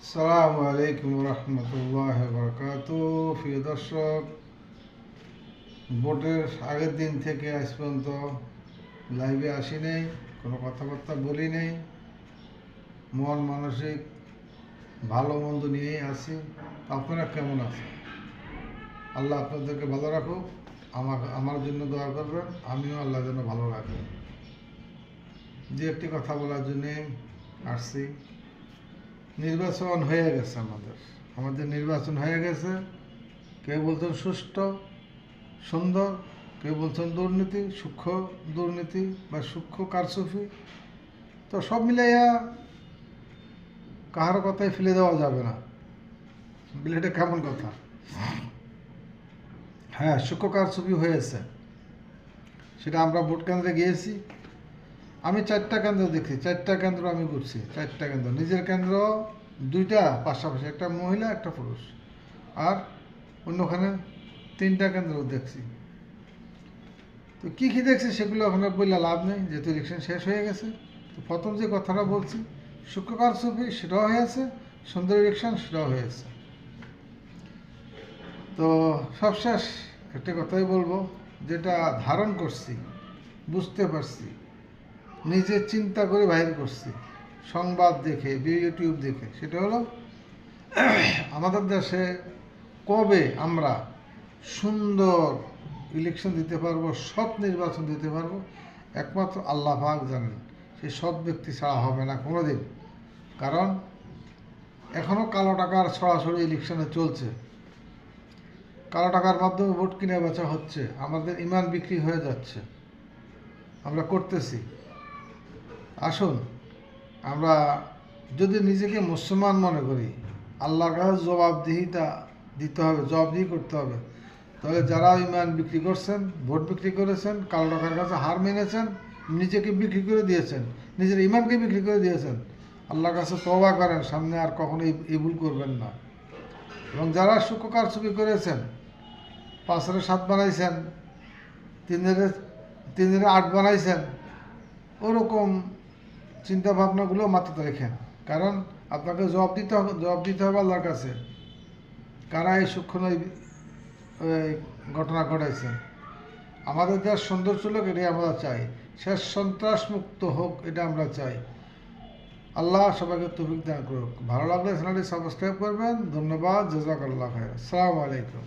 আসসালামু আলাইকুম রহমতুল্লাহ বারাকাতুহু। প্রিয় দর্শক, ভোটের আগের দিন থেকে আজ পর্যন্ত লাইভে আসি নেই, কোনো কথাবার্তা বলি নেই। মন মানসিক ভালো মন্দ নিয়েই আছি। আপনারা কেমন আছেন? আল্লাহ আপনাদেরকে ভালো রাখুক। আমার জন্য দোয়া করবেন, আমিও আল্লাহ যেন ভালো রাখবেন। যে একটি কথা বলার জন্যে আসছি। নির্বাচন হয়ে গেছে, আমাদের নির্বাচন হয়ে গেছে। কেউ বলছেন সুষ্ঠু সুন্দর, কেউ বলছেন দুর্নীতি, সূক্ষ্ম দুর্নীতি বা সূক্ষ্ম কারচুপি। তো সব মিলাইয়া কাহার কথাই ফেলে দেওয়া যাবে না, এটা কেমন কথা? হ্যাঁ, সূক্ষ্ম কারচুপি হয়েছে, সেটা আমরা ভোট কেন্দ্রে গিয়েছি। আমি 4টা কেন্দ্র দেখছি, 4টা কেন্দ্র আমি ঘুরছি। 4টা কেন্দ্র, নিজের কেন্দ্র 2টা পাশাপাশি, একটা মহিলা একটা পুরুষ, আর অন্যখানে 3টা কেন্দ্র দেখছি। তো কী কী দেখছি সেগুলো ওখানে বললে লাভ নেই, যেহেতু ইলেকশন শেষ হয়ে গেছে। তো প্রথম যে কথাটা বলছি, সূক্ষ্ম কারচুপি সেটাও হয়েছে, সুন্দর ইলেকশন সেটাও হয়েছে। তো সবশেষ একটা কথাই বলবো, যেটা ধারণ করছি, বুঝতে পারছি, নিজে চিন্তা করে বাইর করছি, সংবাদ দেখে, ইউটিউব দেখে, সেটা হলো আমাদের দেশে কবে আমরা সুন্দর ইলেকশন দিতে পারবো, সৎ নির্বাচন দিতে পারবো, একমাত্র আল্লাহ পাক জানেন। সেই সৎ ব্যক্তি ছাড়া হবে না কোনোদিন। কারণ এখনও কালো টাকার সরাসরি ইলেকশনে চলছে, কালো টাকার মাধ্যমে ভোট কিনে বেচা হচ্ছে, আমাদের ইমান বিক্রি হয়ে যাচ্ছে, আমরা করতেছি। আসুন, আমরা যদি নিজেকে মুসলমান মনে করি, আল্লাহর কাছে জবাবদিহিতা দিতে হবে, জবাবদিহি করতে হবে। তাহলে যারা ইমান বিক্রি করছেন, ভোট বিক্রি করেছেন, কালো টাকার কাছে হার মেনেছেন, নিজেকে বিক্রি করে দিয়েছেন, নিজের ইমানকে বিক্রি করে দিয়েছেন, আল্লাহর কাছে তওবা করেন, সামনে আর কখনো এই ভুল করবেন না। এবং যারা সূক্ষ্ম কারচুপি করেছেন, 5-এর 7 বানাইছেন, 3-এর 8 বানাইছেন, ওরকম চিন্তা ভাবনাগুলো মাথাতে রেখেন। কারণ আপনাকে জবাব দিতে হবে আল্লাহর কাছে, কারা এই সূক্ষ্ম ঘটনা ঘটাইছেন। আমাদের দেশ সুন্দর ছিল, এটাই আমরা চাই। শেষ সন্ত্রাস মুক্ত হোক, এটা আমরা চাই। আল্লাহ সবাইকে তৌফিক দান করুক। ভালো লাগলে চ্যানেলটি সাবস্ক্রাইব করবেন। ধন্যবাদ। জাযাকাল্লাহু খাইর। আসসালামু আলাইকুম।